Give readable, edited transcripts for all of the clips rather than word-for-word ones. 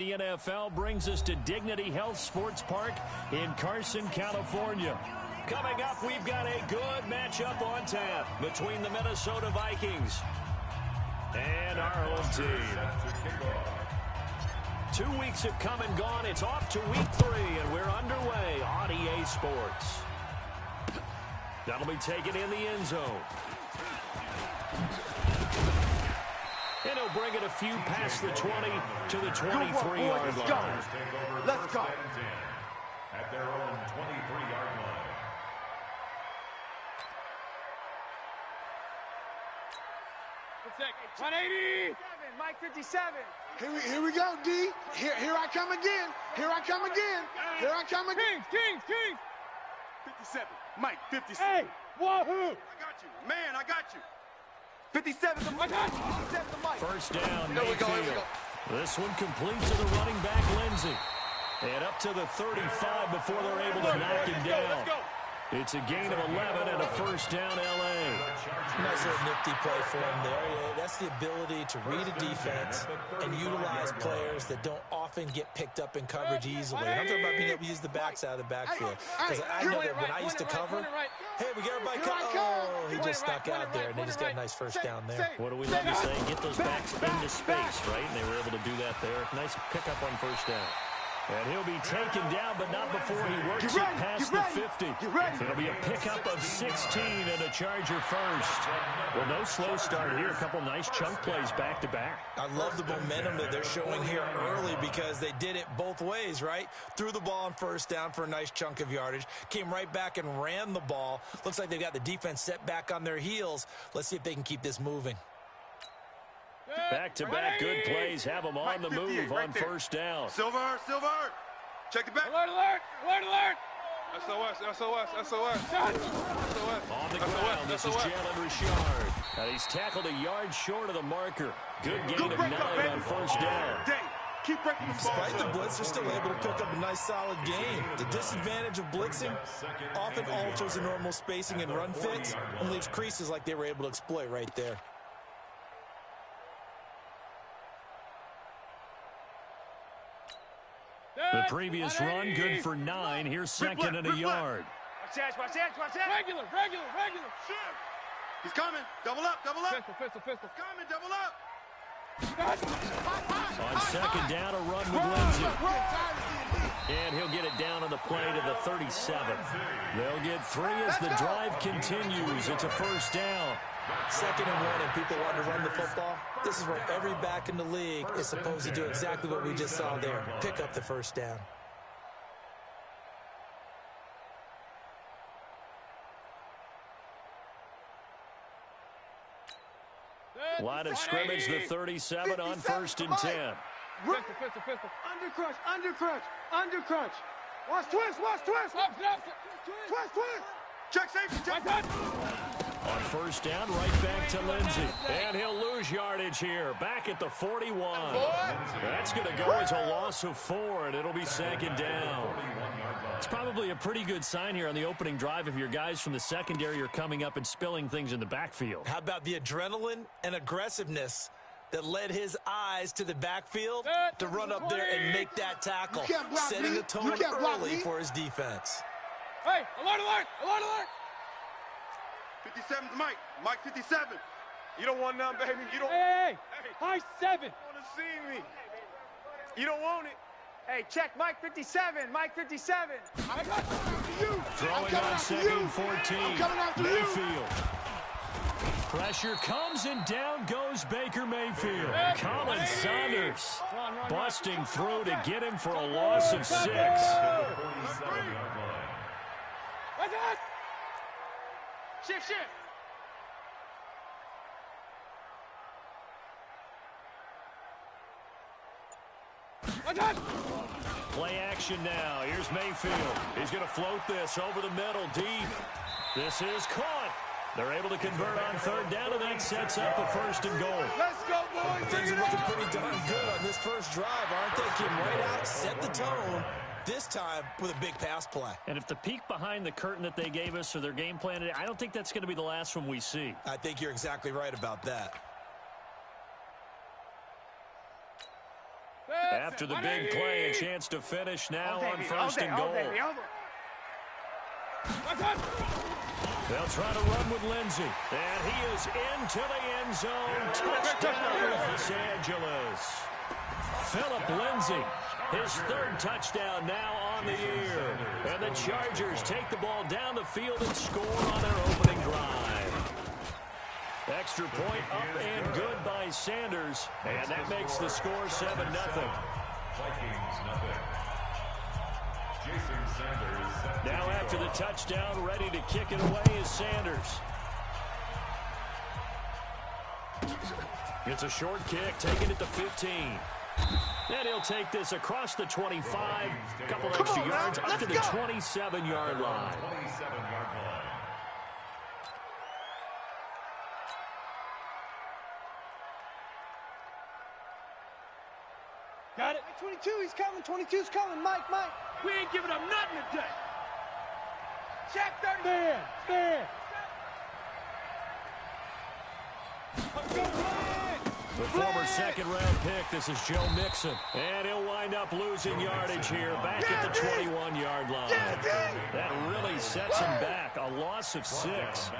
The NFL brings us to Dignity Health Sports Park in Carson, California. Coming up, we've got a good matchup on tap between the Minnesota Vikings and our home team. 2 weeks have come and gone. It's off to week 3, and we're underway on EA Sports. That'll be taken in the end zone. And he'll bring it a few past the 20 to the 23-yard line. Let's go. At their own 23-yard line. It's 180. Mike 57. Here we go, D. Here I come again. Here I come again. Here I come again. Kings. 57. Mike 57. Hey, wahoo. I got you. Man, I got you. 57 to Mike. 57 to Mike. First down, Here we go. Mayfield. This one complete to the running back, Lindsey. And up to the 35 before they're able to knock him down. Let's go. It's a gain of 11 and a first down, L.A. Nice little nifty play for him there. That's the ability to read a defense and utilize players that don't often get picked up in coverage easily. I'm talking about being able to use the backs out of the backfield. Because I know that when I used to cover, hey, we got everybody come. Oh, he just stuck out there, and they just got a nice first down there. What do we love to say? Get those backs into space, right? And they were able to do that there. Nice pickup on first down. And he'll be taken down, but not before he works it past the 50. It'll be a pickup of 16 and a Charger first. Well, no slow start here. A couple nice chunk plays back-to-back. I love the momentum that they're showing here early because they did it both ways, right? Threw the ball on first down for a nice chunk of yardage. Came right back and ran the ball. Looks like they've got the defense set back on their heels. Let's see if they can keep this moving. Back-to-back good plays have them on the move on first down. Silver. Check it back. Alert. SOS. On the ground, this is Jalen Richard. He's tackled a yard short of the marker. Good gain of 9 on first down. Keep breaking the ball. Despite the blitz, they're still able to pick up a nice solid game. The disadvantage of blitzing often alters the normal spacing and run fits and leaves creases like they were able to exploit right there. The previous run, good for 9. Here's second and a yard. Watch that. Regular. He's coming. Double up. Pistol. Coming, double up. On second down, a run with Lindsey. And he'll get it down on the play to the 37. They'll get 3 as the drive continues. It's a first down. 2nd and 1 and people want to run the football. This is where every back in the league is supposed to do exactly what we just saw there. Pick up the first down. Line of scrimmage, the 37 on 1st and 10. Pistol. Undercrunch. Watch twist. Check safety. On first down, right back to Lindsey. And he'll lose yardage here. Back at the 41. That's going to go as a loss of 4, and it'll be 2nd down. It's probably a pretty good sign here on the opening drive if your guys from the secondary are coming up and spilling things in the backfield. How about the adrenaline and aggressiveness that led his eyes to the backfield to run up there and make that tackle, setting the tone early for his defense. Hey, alert. 57's Mike. Mike 57. You don't want none, baby. You don't. Hey, high 7. want to see me. You don't want it. Hey, check Mike 57. I got you. Throwing on 2nd and 14. Mayfield. Pressure comes and down goes Baker Mayfield. Colin Saunders busting through to get him for a loss of 6. Shift. Play action now. Here's Mayfield. He's going to float this over the middle deep. This is caught. They're able to convert on 3rd down, and that sets up a 1st and goal. Let's go, boys. Things are looking pretty darn good on this first drive, aren't they? Came right out, set the tone, this time with a big pass play. And if the peek behind the curtain that they gave us or their game plan today, I don't think that's going to be the last one we see. I think you're exactly right about that. After the big play, a chance to finish now on first and goal. They'll try to run with Lindsey. And he is into the end zone. Touchdown, Los Angeles. Philip Lindsey, his third touchdown now on the year. And the Chargers take the ball down the field and score on their opening drive. Extra point up and good by Sanders. And that makes the score 7-0. Vikings, nothing. Jason Sanders. Now after the touchdown, ready to kick it away is Sanders. It's a short kick, taking it to 15. And he'll take this across the 25, a couple extra yards up to the 27-yard line. 27-yard line. Got it. 22, he's coming. 22's coming. Mike. We ain't giving up nothing today. Check 30. Stand. The former second-round pick, this is Joe Mixon. And he'll wind up losing yardage here, back at the 21-yard line. That really sets him back, a loss of 6.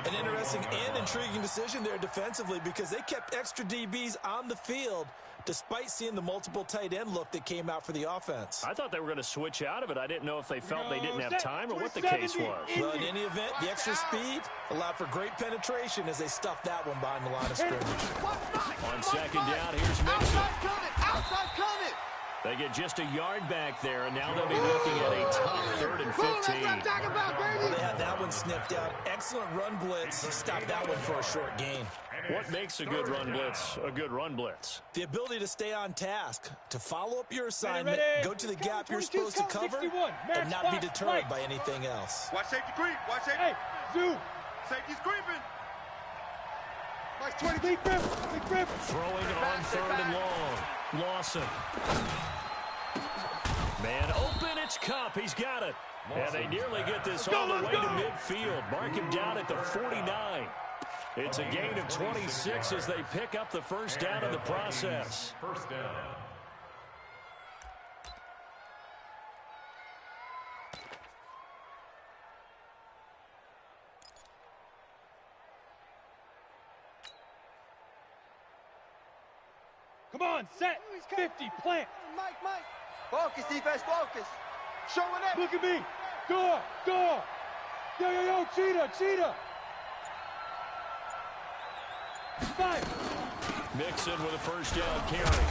An interesting and intriguing decision there defensively because they kept extra DBs on the field despite seeing the multiple tight end look that came out for the offense. I thought they were going to switch out of it. I didn't know if they felt they didn't have time or what the case was. Well, in any event, the extra speed allowed for great penetration as they stuffed that one behind the line of scrimmage. On second down, here's Mixon. Outside coming. They get just a yard back there, and now they'll be looking at a tough 3rd and 15. Well, they had that one sniffed out. Excellent run blitz. Stopped that one for a short gain. What makes a good run blitz a good run blitz? The ability to stay on task, to follow up your assignment, go to the gap you're supposed to cover, and not be deterred by anything else. Watch safety creep. Watch safety. Hey, zoom. Safety's creeping. Mike's 20. Big grip. Throwing on 3rd and long. Lawson. Man open, it's Cup. He's got it. And they nearly get this all the way to midfield. Mark him down at the 49. It's a gain of 26 as they pick up the first down in the process. First down. Come on, set. 50, plant. Mike. Focus, defense, focus. Showing up. Look at me. Go. Yo, cheetah. 5. Mixon with a first down carry.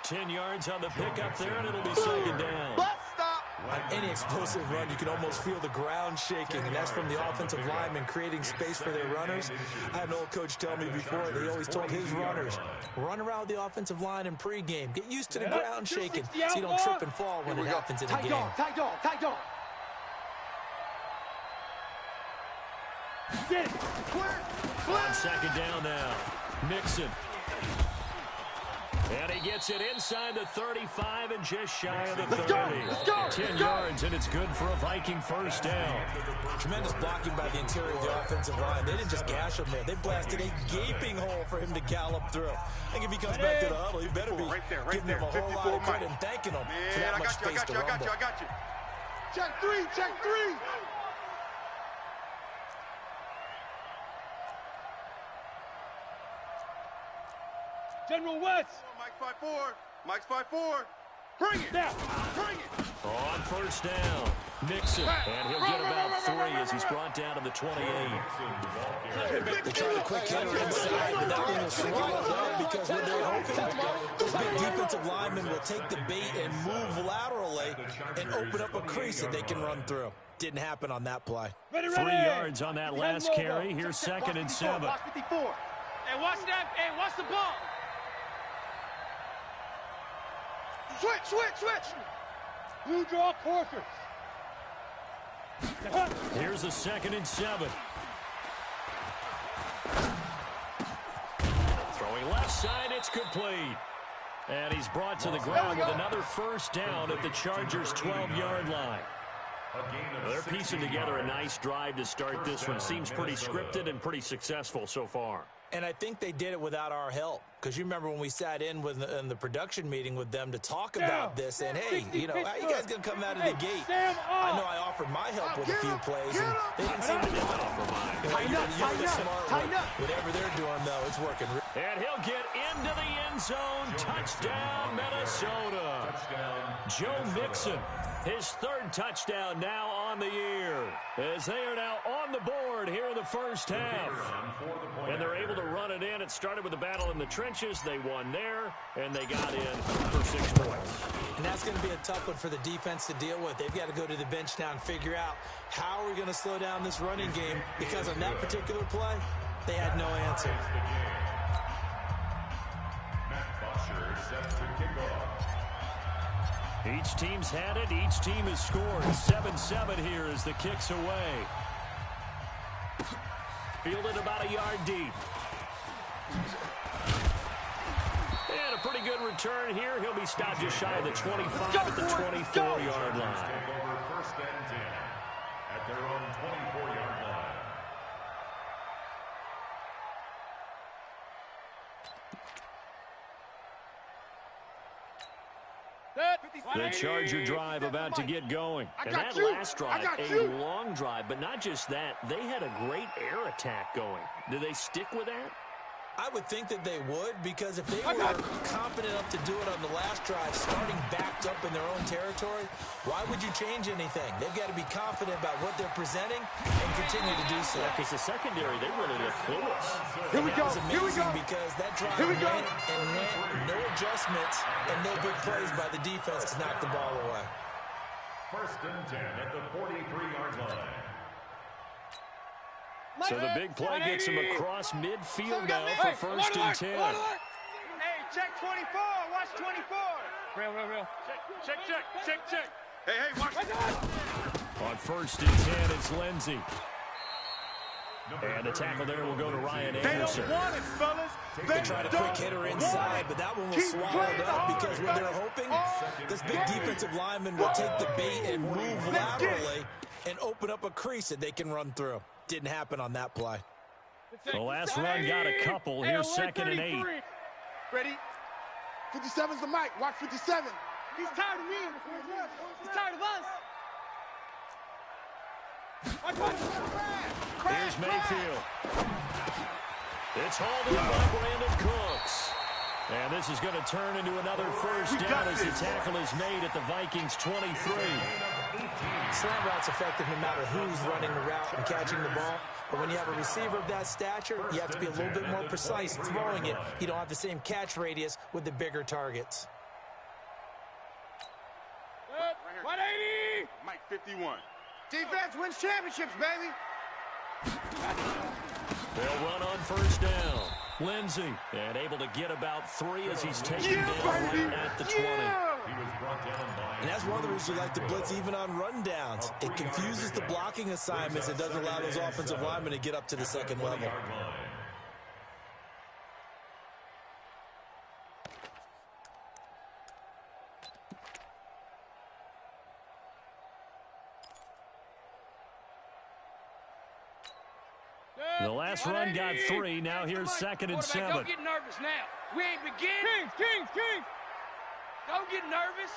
10 yards on the pickup there, and it'll be second down. Stop. On any explosive run, you can almost feel the ground shaking, and that's from the offensive linemen creating space for their runners. I had an old coach tell me before that he always told his runners, run around the offensive line in pregame. Get used to the ground shaking so you don't trip and fall when it happens in a game. Tight dog. Get it. Clear. On second down now. Mixon. And he gets it inside the 35 and just shy of the 30. Let's go. 10 yards, and it's good for a Viking first down. Tremendous blocking by the interior of the offensive line. They didn't just gash him there. They blasted a gaping hole for him to gallop through. I think if he comes back to the huddle, he better be giving him a whole lot of credit and thanking him for that much space to rumble. I got you. Check three. General West. Mike's 5'4". Bring it. Now. Bring it. On first down, Mixon. And he'll get about 3 as he's brought down to the 28. They tried a quick hitter inside, but that one was swallowed up because when they're hoping, those big defensive linemen will take the bait and move laterally and open up a crease that they can run through. Didn't happen on that play. 3 yards on that last carry. Here's second and 7. Hey, watch that. Hey, watch the ball. Switch. Blue draw quarters. Here's the second and 7. Throwing left side, it's complete. And he's brought to the ground with another first down at the Chargers' 12-yard line. They're piecing together a nice drive to start this one. Seems pretty scripted and pretty successful so far. And I think they did it without our help. Because you remember when we sat in the production meeting with them to talk about this, and hey, you know, how you guys going to come out of the gate? I know I offered my help with a few plays, and they didn't seem to offer mine. Whatever they're doing, though, it's working. And he'll get into the end zone. Touchdown, Minnesota. Joe Mixon, his third touchdown now on the year, as they are now on the board here in the first half. And they're able to run it in. It started with a battle in the trenches. They won there, and they got in for 6 points. And that's going to be a tough one for the defense to deal with. They've got to go to the bench now and figure out how are we going to slow down this running game, because on that particular play, they had no answer. Each team's had it. Each team has scored. 7-7 here as the kick's away. Fielded about a yard deep. And a pretty good return here. He'll be stopped just shy of the 25 at the 24-yard line. First and 10 at their own 24-yard line. The Charger drive about to get going. And that last drive, a long drive, but not just that. They had a great air attack going. Do they stick with that? I would think that they would, because if they were confident enough to do it on the last drive, starting backed up in their own territory, why would you change anything? They've got to be confident about what they're presenting and continue to do so. Because the secondary, they really look clueless. Here we go. That was amazing because that drive went and went, no adjustments, and no big plays by the defense to knock the ball away. First and 10 at the 43-yard line. So the big play gets him across midfield now for first and 10. Hey, check 24. Watch 24. Real. Check. Hey, watch. On first and 10, it's Lindsey. And the tackle there will go to Ryan Anderson. They don't want it, fellas. They tried a quick hitter inside, but that one was swallowed up because what they're hoping, this big defensive lineman will take the bait and move laterally and open up a crease that they can run through. Didn't happen on that play. The last run got a couple. Here's 2nd and 8. Ready? 57's the mic. Watch 57. He's tired of me. He's tired of us. Here's Mayfield. It's hauled in by Brandon Cooks. And this is going to turn into another first down as the tackle is made at the Vikings 23. Slant route's effective no matter who's running the route and catching the ball. But when you have a receiver of that stature, you have to be a little bit more precise throwing it. You don't have the same catch radius with the bigger targets. 180. Mike 51. Defense wins championships, baby. They'll run on first down. Lindsey, and able to get about 3 as he's taken down right at the 20. And that's one of the reasons you like to blitz even on rundowns. It confuses the blocking assignments. It doesn't allow those offensive linemen to get up to the second level. The last run got 3. Now here's 2nd and 7. Don't get nervous now. We ain't beginning. Kings. Don't get nervous.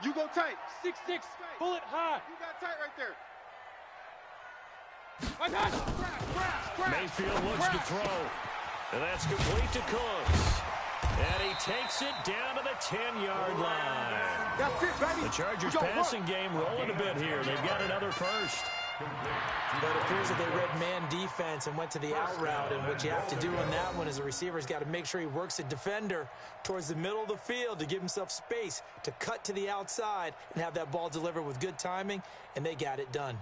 You go tight. 6'6". Bullet high. You got tight right there. Mayfield looks to throw. And that's complete to Cooks. And he takes it down to the 10-yard line. That's it, baby. The Chargers passing game rolling a bit here. They've got another first. But it appears that they read man defense and went to the out route, and what you have to do on that one is the receiver's got to make sure he works a defender towards the middle of the field to give himself space to cut to the outside and have that ball delivered with good timing, and they got it done.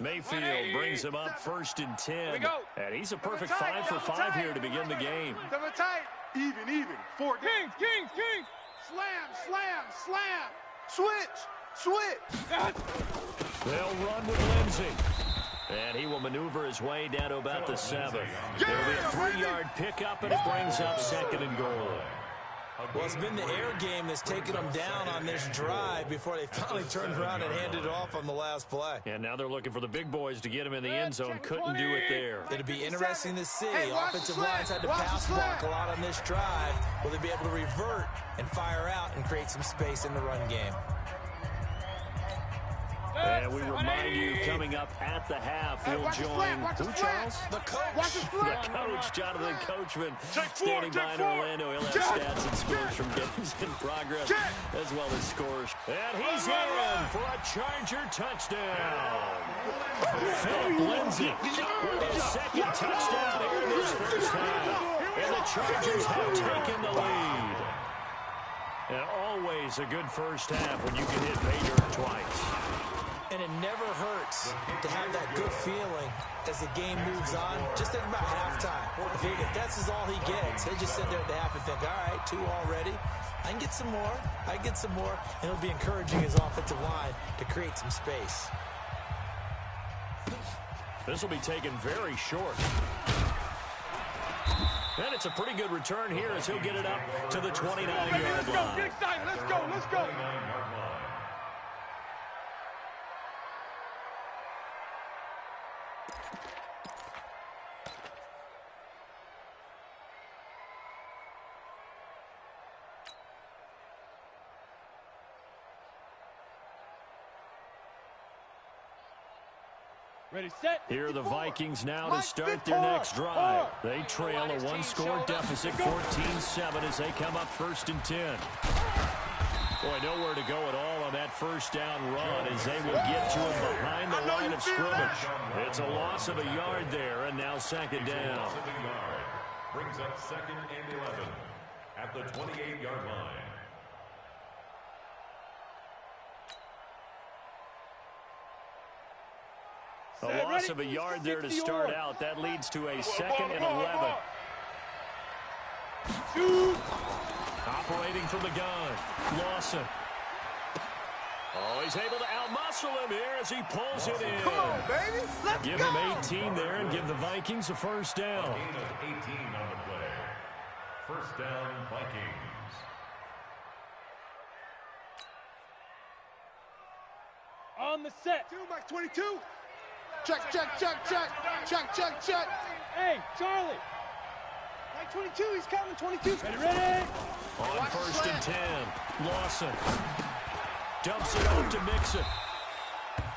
Mayfield brings him up 1st and 10. And he's a perfect 5 for 5 here to begin the game. Double tight. Even. 4 Kings. Slam. Switch. They'll run with Lindsey. And he will maneuver his way down to about the 7. There'll be a 3-yard pickup, and it brings up 2nd and goal. Well, it's been the air game that's taken them down on this drive before they finally turned around and handed it off on the last play. And now they're looking for the big boys to get him in the end zone. Couldn't do it there. It'll be interesting to see. Offensive lines had to pass block a lot on this drive. Will they be able to revert and fire out and create some space in the run game? And we remind you, coming up at the half, we'll join who, Charles? The coach. The coach, Jonathan Coachman, standing by in Orlando. He'll have stats and scores from games in progress, as well as scores. And he's in for a Charger touchdown. Philip Lindsay with his second touchdown here in this first half. And the Chargers have taken the lead. And always a good first half when you can hit pay dirt twice. And it never hurts to have that good feeling as the game moves on. Just think about halftime. If that's all he gets, he'll just sit there at the half and think, all right, 2 already. I can get some more. I can get some more. And it'll be encouraging his offensive line to create some space. This will be taken very short. And it's a pretty good return here as he'll get it up to the 29-yard line. Get excited. Let's go. Let's go. Ready, set. Here are the Vikings now to start their next drive. They trail a 1-score deficit, 14-7, as they come up 1st and 10. Boy, nowhere to go at all on that first down run as they will get to him behind the line of scrimmage. It's a loss of a yard there, and now 2nd down. Brings up 2nd and 11 at the 28-yard line. A loss of a yard there to start out. That leads to a 2nd and 11. Operating from the gun, Lawson. Oh, he's able to outmuscle him here as he pulls it in. Come on, baby. Let's give him 18 there and give the Vikings a first down. A gain of 18 on the play. First down, Vikings. On the set. 2, Mike 22. Check, check, check, check. Check, check, check. Hey, Charlie. Mike 22, he's coming. 22. Ready. On 1st and 10, Lawson dumps it off to Mixon.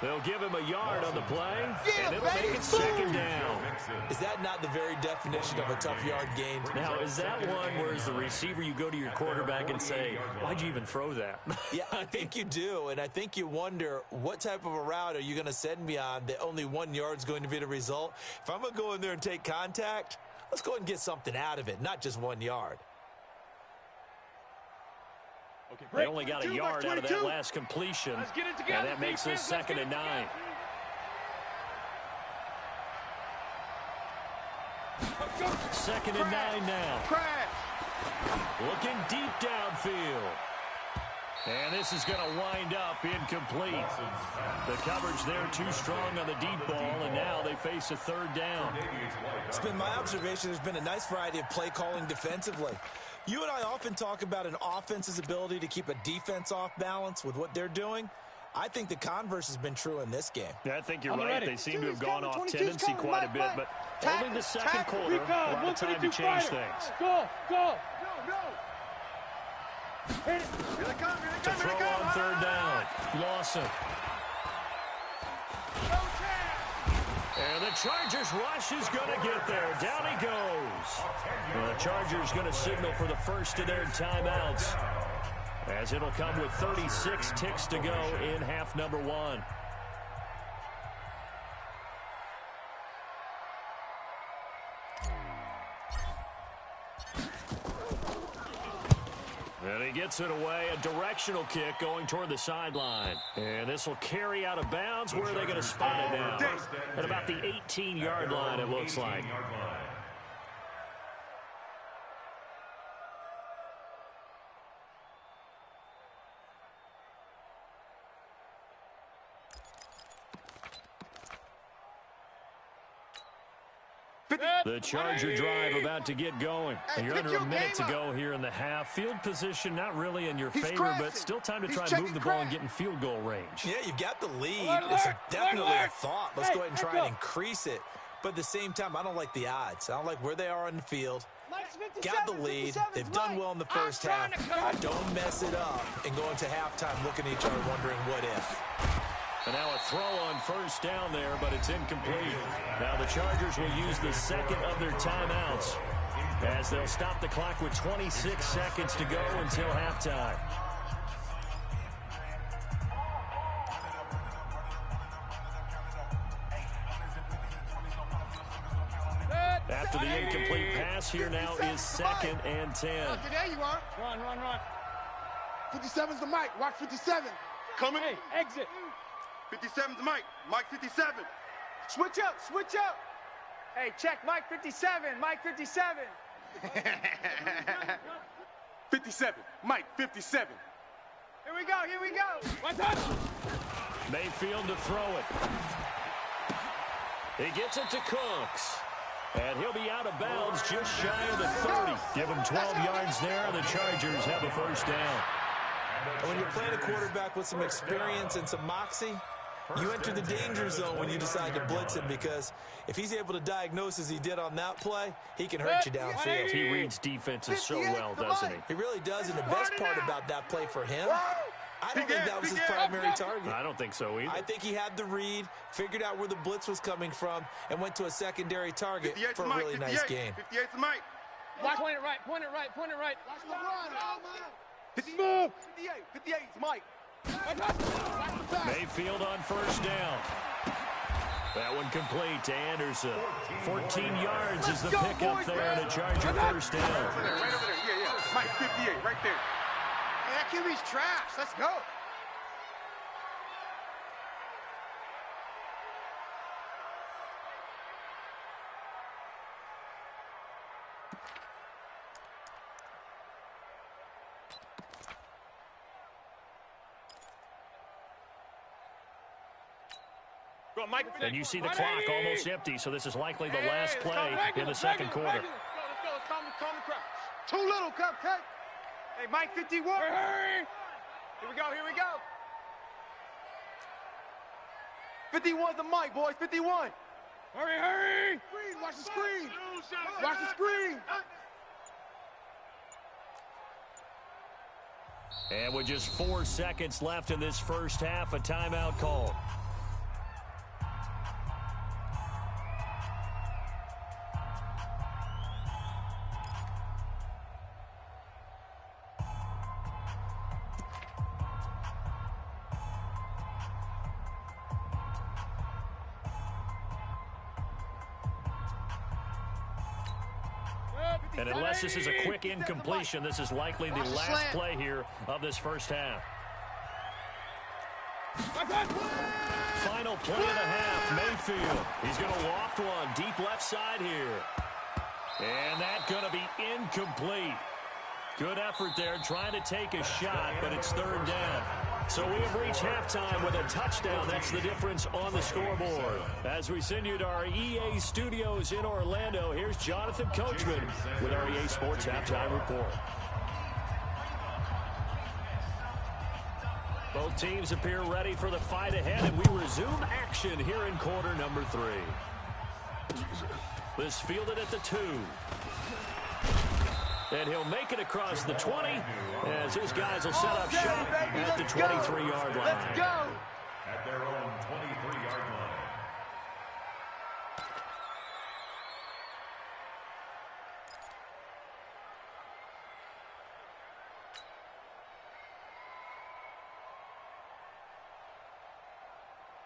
They'll give him a yard on the play, and it'll make it 2nd down. Is that not the very definition of a tough yard gain? Now, is that one where as the receiver you go to your quarterback and say, why'd you even throw that? Yeah, I think you do, and I think you wonder what type of a route are you going to send me on that only 1 yard's going to be the result? If I'm going to go in there and take contact, let's go ahead and get something out of it, not just 1 yard. Okay, they only got a yard out of that last completion, and that makes this 2nd and 9. Second and 9 now. Looking deep downfield. And this is going to wind up incomplete. The coverage there too strong on the deep ball, and now they face a 3rd down. It's been my observation there's been a nice variety of play calling defensively. You and I often talk about an offense's ability to keep a defense off balance with what they're doing. I think the converse has been true in this game. Yeah, I think you're right. They seem to have gone off tendency quite a bit, but only the 2nd quarter, a lot of time to change things. Go, go. To throw on 3rd down, Lawson. And the Chargers rush is going to get there. Down he goes. And the Chargers going to signal for the first of their timeouts, as it'll come with 36 ticks to go in half number 1. And he gets it away, a directional kick going toward the sideline. And this will carry out of bounds. Where are they going to spot it now? At about the 18-yard line, it looks like. The Charger drive about to get going. And you're under a minute to go here in the half. Field position not really in your favor, but still time to try and move the ball and get in field goal range. Yeah, you've got the lead. It's definitely a thought. Let's go ahead and try and increase it. But at the same time, I don't like the odds. I don't like where they are on the field. Got the lead. They've done well in the first half. Don't mess it up and go into halftime looking at each other wondering what if. And now a throw on first down there, but it's incomplete. Now the Chargers will use the second of their timeouts as they'll stop the clock with 26 seconds to go until halftime. After the incomplete pass, here now is 2nd and 10. Okay, there you are. Run. 57's the mic. Watch 57. Coming. Hey, exit. 57's Mike. Mike 57. Switch up. Hey, check Mike 57. Mike 57. 57. Mike 57. Here we go. One touch. Mayfield to throw it. He gets it to Cooks. And he'll be out of bounds just shy of the 30. Give him 12 yards there. The Chargers have a first down. When you're playing a quarterback with some experience and some moxie, you enter the danger zone when you decide to blitz him, because if he's able to diagnose as he did on that play, he can hurt you downfield. He reads defenses so well, doesn't he? He really does, and the best part about that play for him, I don't think that was his primary target. I don't think so either. I think he had the read, figured out where the blitz was coming from, and went to a secondary target for a really nice game. 58's Mike. Point it right. Watch the run. Move. 58's Mike. Mayfield on first down. That one complete to Anderson. 14 yards is the pickup there, and a Charger first down. Right over there. Yeah. Mike 58, right there. Hey, that QB's trash. Let's go. Go, Mike. And you see the clock almost empty, so this is likely the last play in the second quarter. Let's go. Calm the crowd. Too little, Cupcake. Hey, Mike 51. Hurry. Here we go. 51's the Mike, boys. 51. Hurry. Watch the screen. Watch the screen. And with just 4 seconds left in this first half, a timeout call. And unless this is a quick incompletion, this is likely the last play here of this first half. Final play of the half, Mayfield. He's going to loft one deep left side here. And that's going to be incomplete. Good effort there, trying to take a shot, but it's third down. So we have reached halftime with a touchdown. That's the difference on the scoreboard. As we send you to our EA studios in Orlando, here's Jonathan Coachman with our EA Sports Halftime Report. Both teams appear ready for the fight ahead, and we resume action here in quarter number 3. This fielded at the 2. And he'll make it across the 20 as his guys will set up shop at the 23-yard line. Let's go. At their own 23-yard line.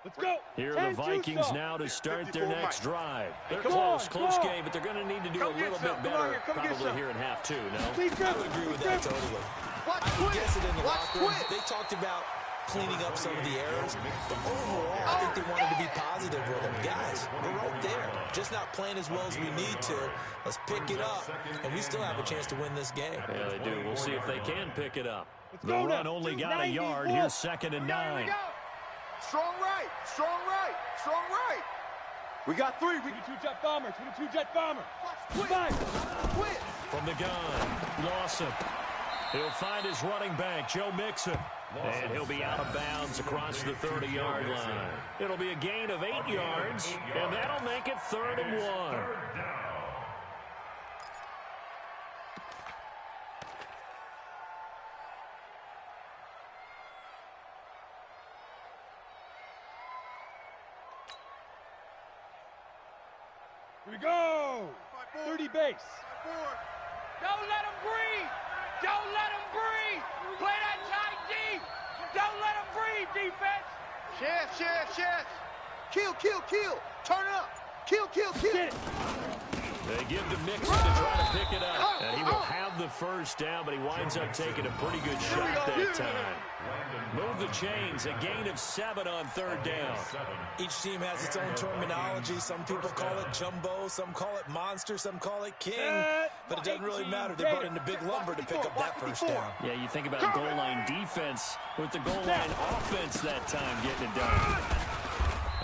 Let's go. Here are the Vikings now to start their next drive. They're close game, but they're going to need to do a little bit better probably here in half 2, no? I would agree with that totally. I guess it in the locker room. They talked about cleaning up some of the errors, but overall, I think they wanted to be positive with them. Guys, we're right there. Just not playing as well as we need to. Let's pick it up, and we still have a chance to win this game. Yeah, they do. We'll see if they can pick it up. The run only got a yard. Here's 2nd and 9. Strong right. We got 3. 22 jet bomber. 22 jet bomber. Quit. Quit. From the gun, Lawson. He'll find his running back, Joe Mixon. And he'll be out of bounds across the 30-yard line. It'll be a gain of 8 yards, and that'll make it 3rd and 1. Here we go. 30 base. Don't let him breathe. Don't let him breathe. Play that tight deep. Don't let him breathe, defense. Chef. Kill. Turn up. Kill. Get it. They give to Mixon to try to pick it up. And he will have the first down, but he winds up taking a pretty good shot that time. Move the chains, a gain of 7 on 3rd down. Each team has its own terminology. Some people call it jumbo, some call it monster, some call it king. But it doesn't really matter. They brought in the big lumber to pick up that first down. Yeah, you think about goal line defense with the goal line offense that time getting it done.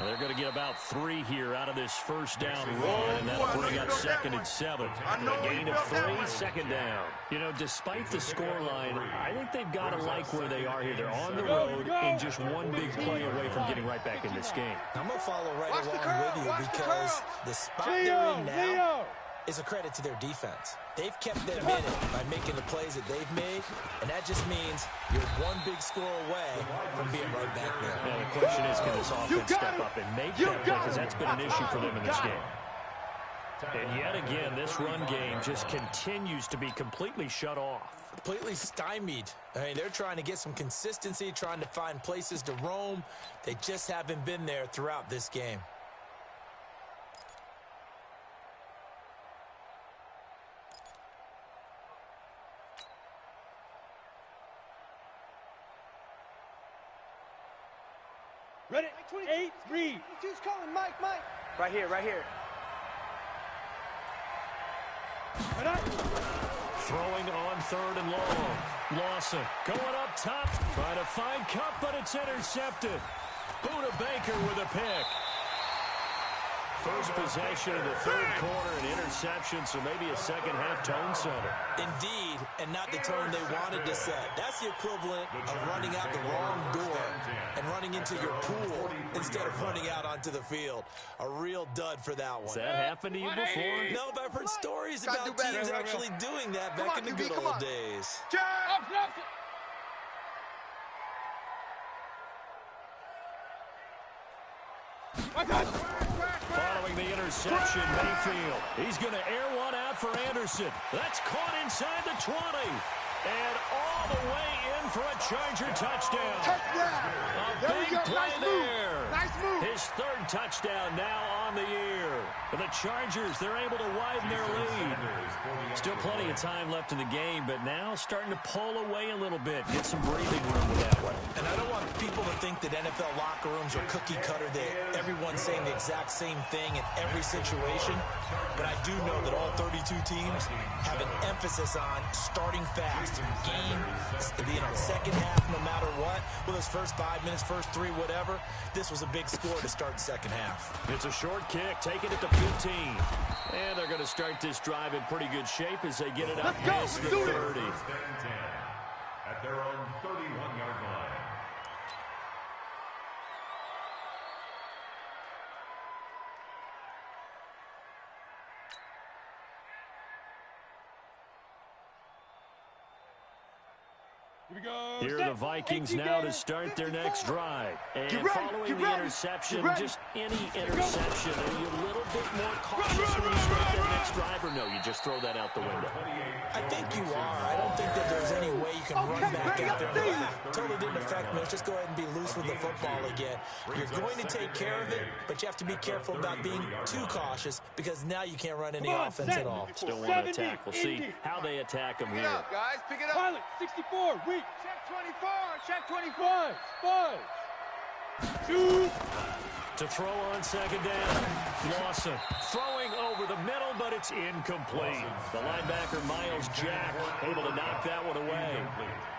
They're going to get about 3 here out of this first down run, and that'll bring up 2nd and 7. A gain of 3, 2nd down. You know, despite the scoreline, I think they've got to like where they are here. They're on the road and just one big play away from getting right back in this game. I'm going to follow right along with you because the spot they're in now is a credit to their defense. They've kept them in it by making the plays that they've made, and that just means you're one big score away from being right back there. Now the question is, can this offense step up and make that play, because that's been an issue for them in this game. And yet again, this run game just continues to be completely shut off. Completely stymied. I mean, they're trying to get some consistency, trying to find places to roam. They just haven't been there throughout this game. Ready? 8, read. 22's coming, Mike. Right here. Right up. Throwing on 3rd and long. Lawson going up top, trying to find Cup, but it's intercepted. Buda Baker with a pick. First possession of the 3rd quarter, an interception, so maybe a second-half tone setter. Indeed, and not the tone they wanted to set. That's the equivalent of running out the wrong door and running into your pool instead of running out onto the field. A real dud for that one. Has that happened to you before? No, but I've heard stories about teams actually doing that back in the good old days. Following the interception, Mayfield. He's going to air one out for Anderson. That's caught inside the 20. And all the way in for a Charger touchdown. A big play there. Nice move. His 3rd touchdown now on the year. For the Chargers, they're able to widen their lead. Still plenty of time left in the game, but now starting to pull away a little bit. Get some breathing room with that one. And I don't want people to think that NFL locker rooms are cookie cutter, that everyone's saying the exact same thing in every situation. But I do know that all 32 teams have an emphasis on starting fast. Game, second half, no matter what. Well, those first 5 minutes, first 3, whatever. This was a big score to start the second half. It's a short kick, taking it to 15. And they're going to start this drive in pretty good shape as they get it up past the 30. At their own 31-yard line. Here are the Vikings now to start their next drive. And following the interception, just any interception, are you a little bit more cautious when you start that next drive, or no, you just throw that out the window? I think you are. I don't think that there's any way you can run back out there. Totally didn't affect me. Let's just go ahead and be loose with the football again. You're going to take care of it, but you have to be careful about being too cautious because now you can't run any offense at all. Still want to attack. We'll see how they attack them here. Guys, pick it up. Pilot, 64, read. Check 24. Check 24. 5. To throw on second down. Lawson throwing over the middle, but it's incomplete. The linebacker, Miles Jack, able to knock that one away.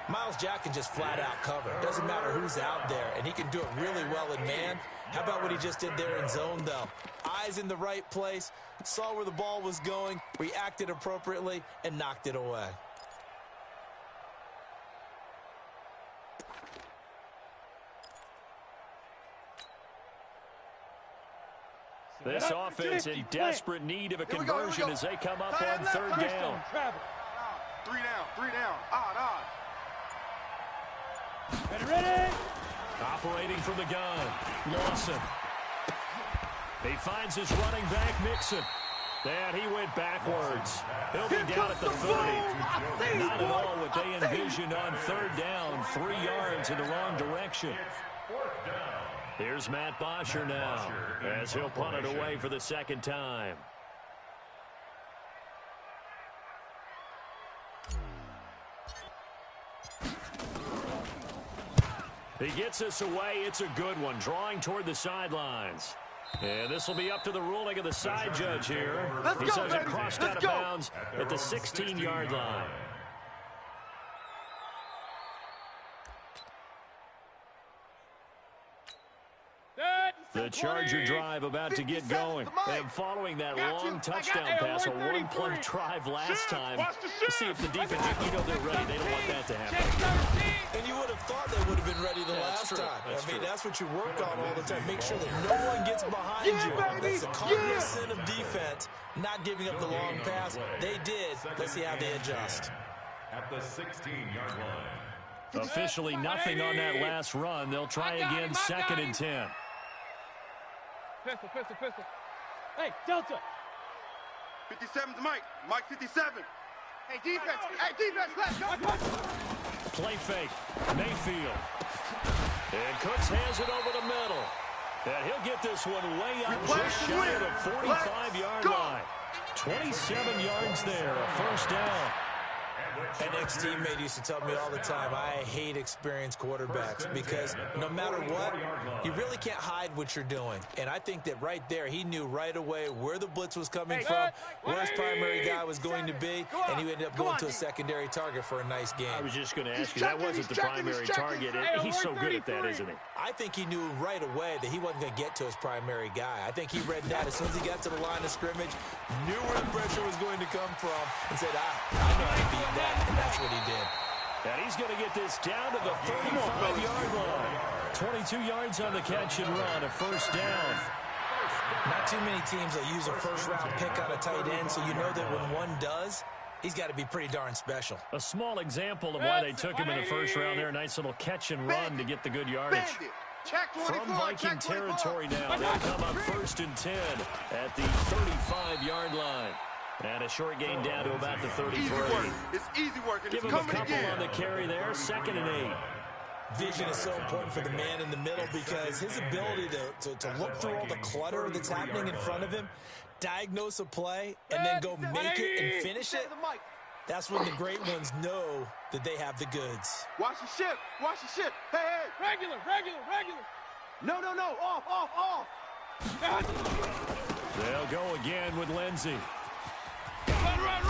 Miles Jack can just flat out cover. Doesn't matter who's out there, and he can do it really well in man. How about what he just did there in zone, though? Eyes in the right place, saw where the ball was going, reacted appropriately, and knocked it away. This offense in desperate need of a conversion as they come up on third down. 3 down. Odd. Ready. Operating from the gun. Lawson. He finds his running back, Mixon. And he went backwards. He'll be down at the 30. Not at all what they envisioned on third down. 3 yards in the wrong direction. Here's Matt Bosher now as he'll punt it away for the second time. He gets this away. It's a good one, drawing toward the sidelines. And this will be up to the ruling of the side judge here. He says it crossed out of bounds at the 16-yard line. The Charger drive about to get going. And following that long touchdown pass, a one-play drive last time. See if the defense, you know they're ready. They don't want that to happen. And you would have thought they would have been ready the last time. I mean, that's what you work on all the time. Make sure that no one gets behind you. That's the cardinal sin of defense, not giving up the long pass. They did. Let's see how they adjust. At the 16-yard line. Officially nothing on that last run. They'll try again, 2nd and 10. Pistol. Hey, Delta. 57's Mike. Mike 57. Hey, defense, let's go. Play fake. Mayfield. And Cooks hands it over the middle. And he'll get this one way up just shy of the 45-yard line. 27 yards there, a first down. An ex-teammate used to tell me all the time, I hate experienced quarterbacks because no matter what, you really can't hide what you're doing. And I think that right there, he knew right away where the blitz was coming from, where his primary guy was going to be, and he ended up going to a secondary target for a nice game. I was just going to ask you, that wasn't the primary target. He's so good at that, isn't he? I think he knew right away that he wasn't going to get to his primary guy. I think he read that as soon as he got to the line of scrimmage, knew where the pressure was going to come from, and said, I know how to beat that. And that's what he did. And he's going to get this down to the 35-yard line. 22 yards on the catch and run, a first down. Not too many teams will use a first-round pick on a tight end, so you know that when one does, he's got to be pretty darn special. A small example of why they took him in the first round there. Nice little catch and run to get the good yardage. From Viking territory now, they'll come up 1st and 10 at the 35-yard line. And a short gain down to about the 33. It's easy work. Give him a couple on the carry there. 2nd and 8. Vision is so important for the man in the middle because his ability to look through all the clutter that's happening in front of him, diagnose a play, and then go make it and finish it, that's when the great ones know that they have the goods. Watch the ship. Hey. Regular. No. Off. They'll go again with Lindsey. Run.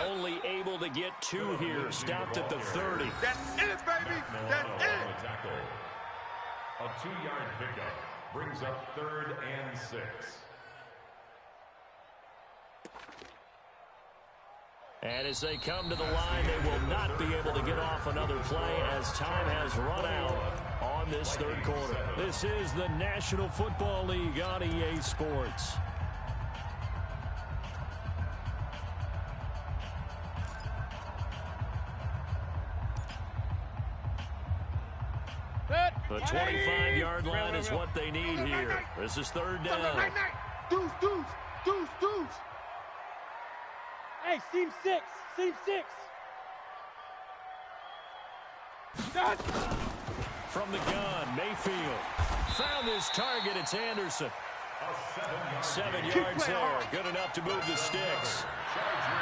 Only able to get 2 here. Stopped at the 30. That's it, baby. That's it. Tackle. A 2-yard pickup brings up 3rd and 6. And as they come to the line, they will not be able to get off another play as time has run out on this 3rd quarter. This is the National Football League on EA Sports. The 25-yard line is what they need here. This is 3rd down. Deuce. Hey, seam 6. From the gun, Mayfield found his target. It's Anderson. 7 yards there. Good enough to move the sticks.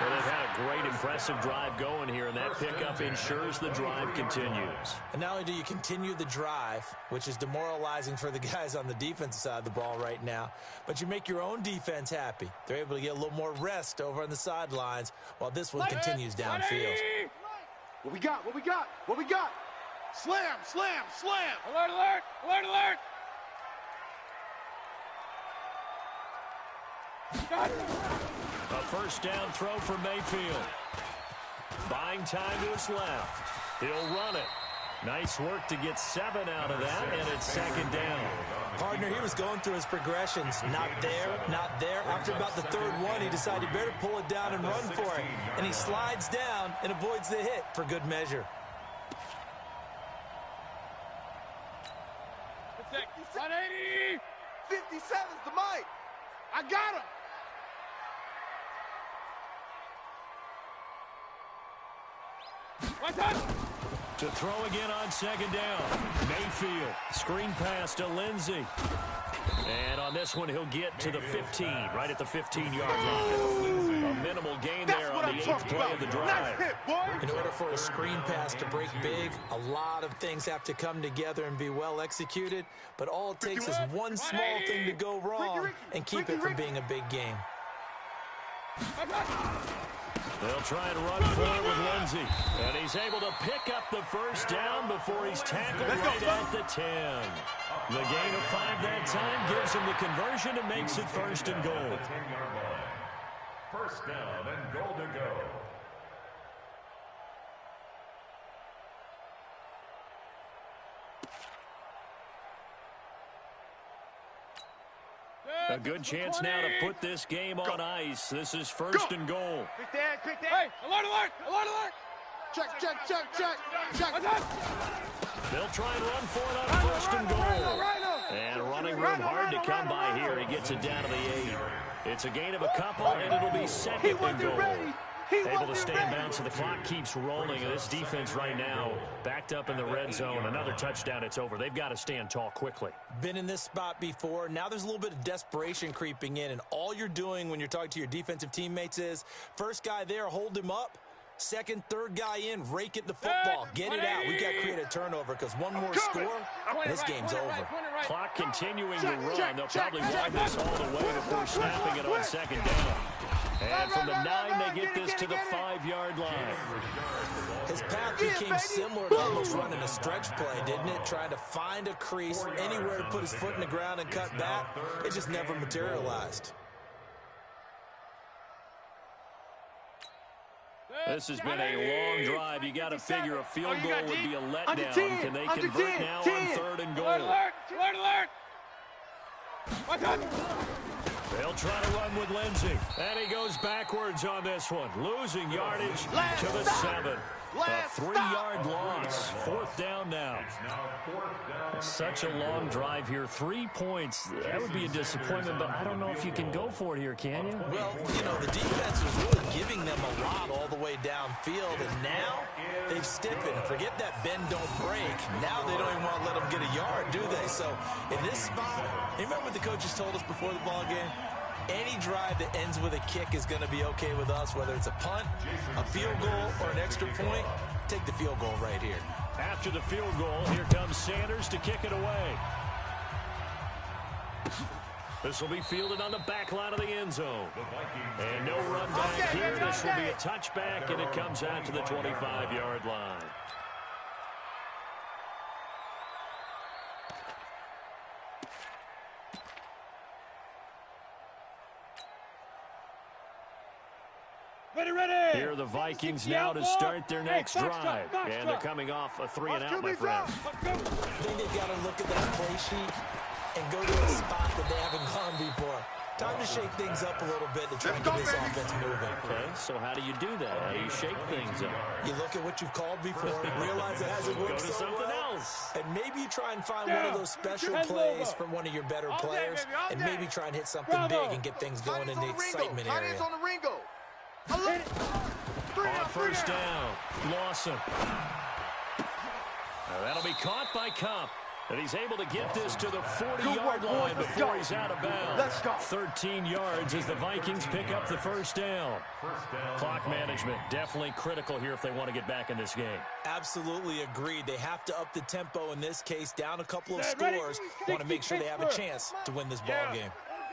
Well, they've had a great, impressive drive going here, and that pickup ensures the drive continues. And not only do you continue the drive, which is demoralizing for the guys on the defensive side of the ball right now, but you make your own defense happy. They're able to get a little more rest over on the sidelines while this one continues downfield. What we got? What we got? What we got? Slam, slam, slam. Alert, alert, alert, alert. A first down throw for Mayfield. Buying time to his left. He'll run it. Nice work to get 7 out of that, and it's second down. Partner, he was going through his progressions. Not there, not there. After about the third one, he decided he better pull it down and run for it. And he slides down and avoids the hit for good measure. 180. 57's the mic. I got him. One touch. To throw again on second down. Mayfield. Screen pass to Lindsey. And on this one, he'll get to the 15, right at the 15-yard line. A minimal gain there on the 8th play of the drive. In order for a screen pass to break big, a lot of things have to come together and be well executed. But all it takes is one small thing to go wrong and keep it from being a big game. They'll try and run for it with Lindsey. And he's able to pick up the first down before he's tackled right at the 10. The gain of 5 that time gives him the conversion and makes it first and goal. 10-yard line. First down and goal to go. A good chance now to put this game on ice. This is first and goal. Quick there, quick there. Hey, alert, alert, alert, alert. Check, check, check, check, check. They'll try and run for it on first and goal. And running room hard to come by here. He gets it down to the 8. It's a gain of a couple, and it'll be second and goal. Able to stay in bounds, so the clock keeps rolling. And this defense right now backed up in the red zone. Another touchdown, it's over. They've got to stand tall quickly. Been in this spot before. Now there's a little bit of desperation creeping in, and all you're doing when you're talking to your defensive teammates is first guy there, hold him up. Second, third guy in, rake at the football. Get it out. We've got to create a turnover because one more score, and this game's over. Clock continuing to run. They'll probably wind this all the way before snapping it on second down. And from the 9, they get this to the 5-yard line. His path became similar to almost running a stretch play, didn't it? Trying to find a crease, anywhere to put his foot in the ground and cut back. It just never materialized. This has been a long drive. You got to figure a field goal would be a letdown. Can they convert now on third and goal? Alert, alert, alert. One touch. They'll try to run with Lindsey. And he goes backwards on this one. Losing yardage to the 7. A 3-yard loss. Fourth down now. Such a long drive here. 3 points. That would be a disappointment, but I don't know if you can go for it here, can you? Well, you know, the defense was really giving them a lot all the way downfield, and now they've stiffened. Forget that bend, don't break. Now they don't even want to let them get a yard, do they? So in this spot, you remember what the coaches told us before the ball game? Any drive that ends with a kick is going to be okay with us, whether it's a punt, a field goal, or an extra point. Take the field goal right here. After the field goal, here comes Sanders to kick it away. This will be fielded on the back line of the end zone. And no run back here. This will be a touchback, and it comes out to the 25-yard line. Ready. Here are the Vikings now to start their next drive. And they're coming off a 3-and-out, my friend. I think they've got to look at that play sheet and go to a spot that they haven't gone before. Time to shake things up a little bit to try and get this offense moving. Okay, so how do you do that? How do you shake things up? You look at what you've called before, realize it hasn't worked Go to so something well, else. and maybe you try and find one of those special plays from one of your better players, and maybe try and hit something big and get things going in the excitement area. on the Ringo. On first down, Lawson. That'll be caught by Cup. And he's able to get this to the 40-yard line before he's out of bounds. Let's go. 13 yards as the Vikings pick up the first down. Clock management definitely critical here if they want to get back in this game. Absolutely agreed. They have to up the tempo in this case, down a couple of scores. Want to make sure they have a chance to win this ball game.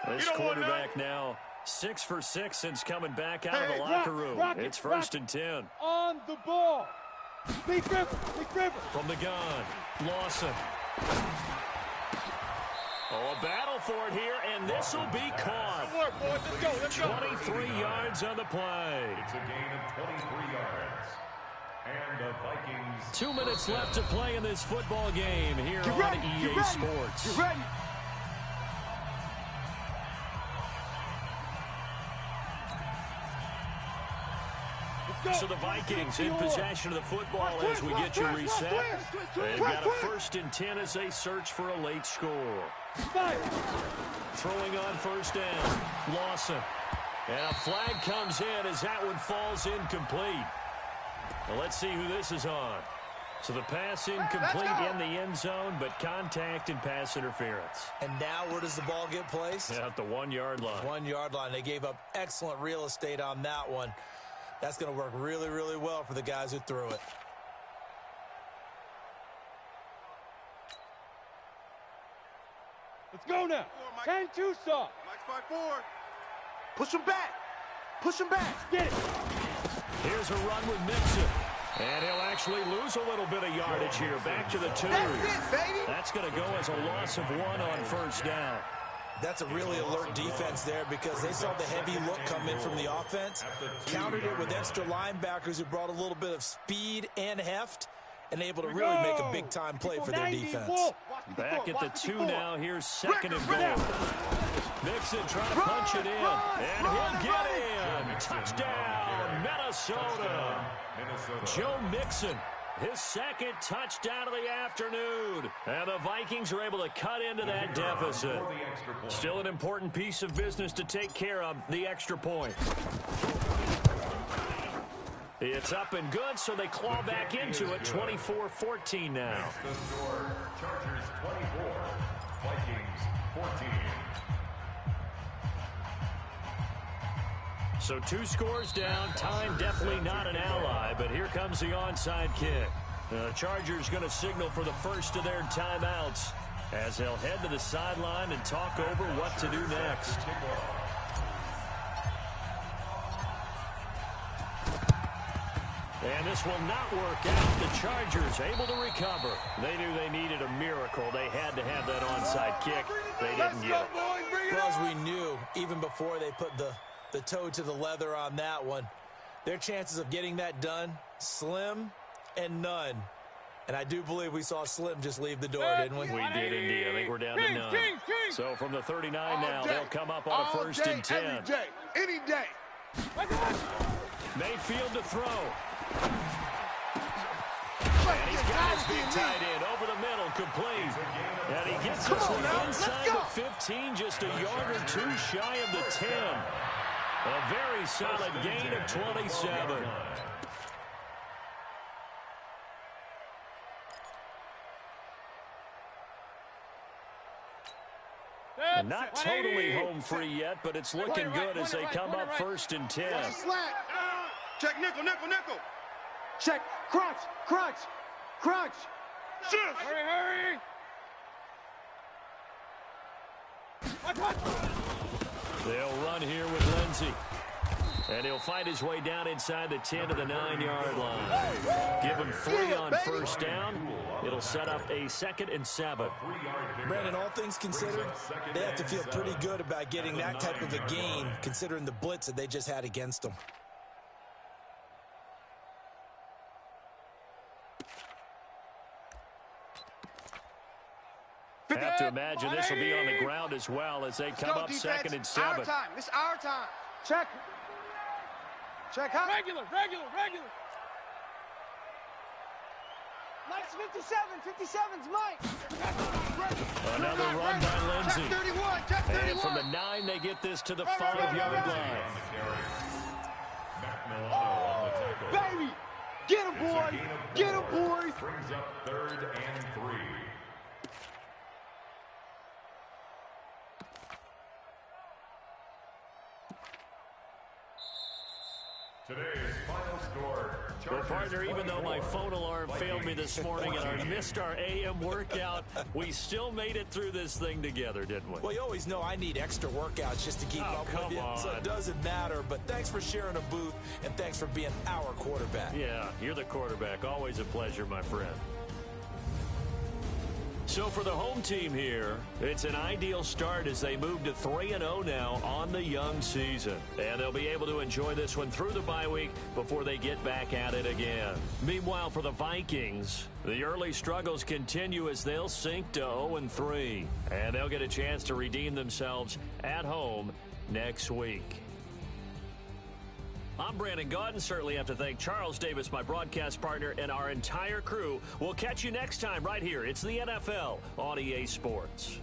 This quarterback now 6 for 6 since coming back out of the locker room. It's first and 10. On the ball. Big River. From the gun, Lawson. Oh, a battle for it here, and this will be caught. Let's go. 23 yards on the play. It's a gain of 23 yards. And the Vikings... 2 minutes left to play in this football game here Get on ready, EA get ready, Sports. Get ready. So the Vikings in possession of the football as we get you reset. They've got a first and 10 as they search for a late score. Throwing on first down, Lawson. And a flag comes in as that one falls incomplete. Well, let's see who this is on. So the pass incomplete in the end zone, but contact and pass interference. And now where does the ball get placed? At the 1-yard line. 1-yard line. They gave up excellent real estate on that one. That's going to work really, really well for the guys who threw it. Let's go now. 10-2 stop. Mike's by 4. Push him back. Push him back. Get it. Here's a run with Mixon. And he'll actually lose a little bit of yardage here. Back to the 2. That's it, baby. That's going to go as a loss of 1 on first down. That's a really alert defense there because they saw the heavy look come in from the offense, countered it with extra linebackers who brought a little bit of speed and heft, and able to really make a big-time play for their defense. Back at the 2 now. Here's second and goal. Mixon trying to punch it in, and he'll get in. Touchdown, Minnesota. Joe Mixon, his second touchdown of the afternoon. And the Vikings are able to cut into that deficit. Still an important piece of business to take care of, the extra point. It's up and good, so they claw back into it, 24-14 now. The score, Chargers 24, Vikings 14. So 2 scores down. Time definitely not an ally, but here comes the onside kick. The Chargers going to signal for the first of their timeouts as they'll head to the sideline and talk over what to do next. And this will not work out. The Chargers able to recover. They knew they needed a miracle. They had to have that onside kick. They didn't get it. Well, as we knew, even before they put the toe to the leather on that one, their chances of getting that done, slim and none. And I do believe we saw Slim just leave the door, didn't we? We did indeed. I think we're down to none. So from the 39 now, they'll come up on a first and 10. Every day, any day. Mayfield to throw. And he's got his big tight end over the middle, complete. And he gets this one inside the 15, just a yard or 2 shy of the 10. A very solid gain of 27. And not totally home free yet, but it's looking good as they come up first and 10. Check nickel, nickel, nickel. Check. Crunch. Crunch. Crunch. Hurry. They'll run here with Lindsey. And he'll fight his way down inside the 10 to the 9-yard line. Give him 3 on first down. It'll set up a 2nd and 7. Brandon, all things considered, they have to feel pretty good about getting that type of a gain, considering the blitz that they just had against them. I have to imagine this will be on the ground as well as they come up defense. 2nd and 7. Our time. It's our time. Check. Check out. Regular. Mike's 57. 57's Mike. Another run by Lindsey. Check 31. Check 31. And from the 9, they get this to the 5-yard line. Baby. Get him, boy. Get him, boy. Brings up 3rd and 3. Today's final score. Well, partner, even though my phone alarm failed me this morning and I missed our AM workout, we still made it through this thing together, didn't we? Well, you always know I need extra workouts just to keep up with you, so it doesn't matter. But thanks for sharing a booth, and thanks for being our quarterback. Yeah, you're the quarterback. Always a pleasure, my friend. So for the home team here, it's an ideal start as they move to 3-0 now on the young season. And they'll be able to enjoy this one through the bye week before they get back at it again. Meanwhile, for the Vikings, the early struggles continue as they'll sink to 0-3. And they'll get a chance to redeem themselves at home next week. I'm Brandon Gaudin. Certainly have to thank Charles Davis, my broadcast partner, and our entire crew. We'll catch you next time right here. It's the NFL on EA Sports.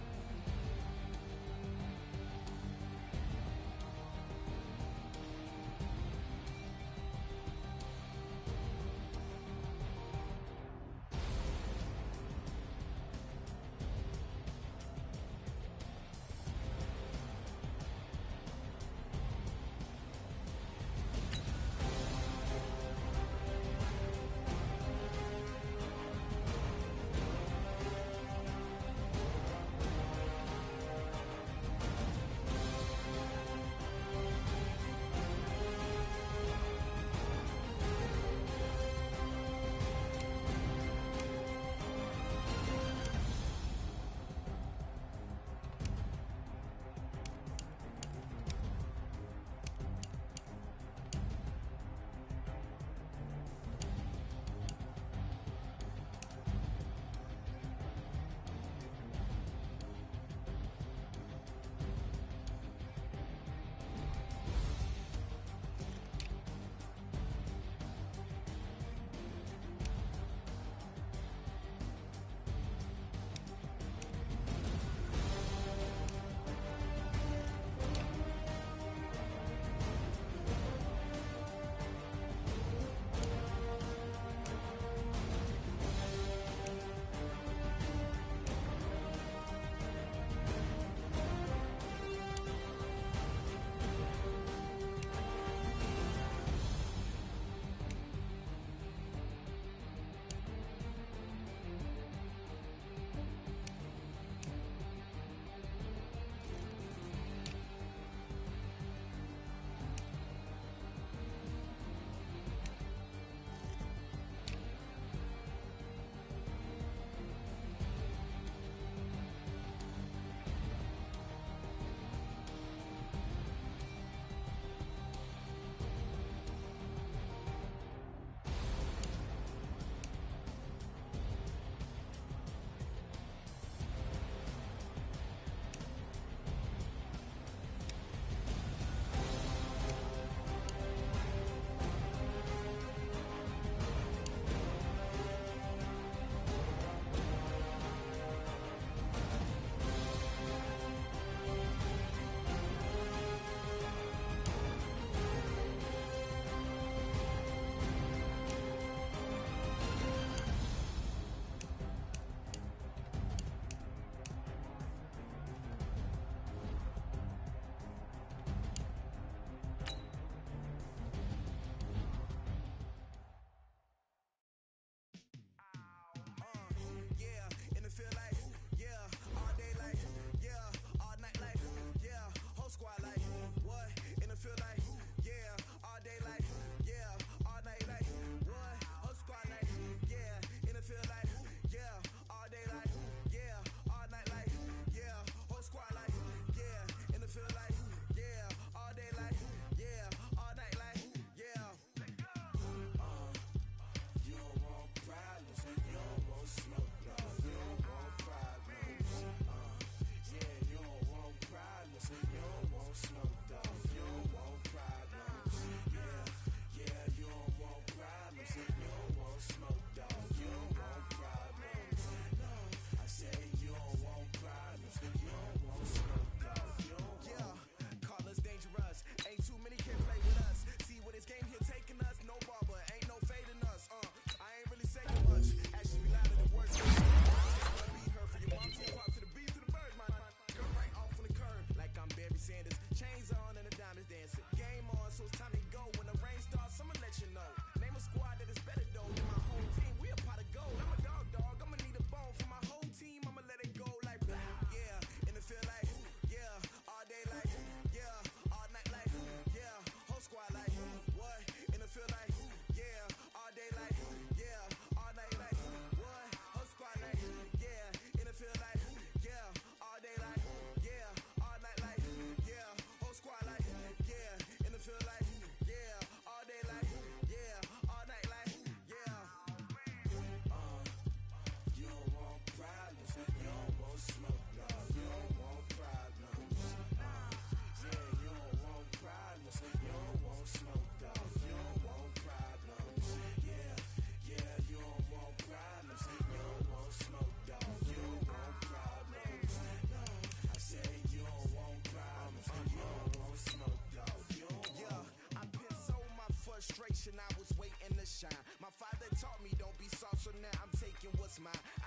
taking what's mine.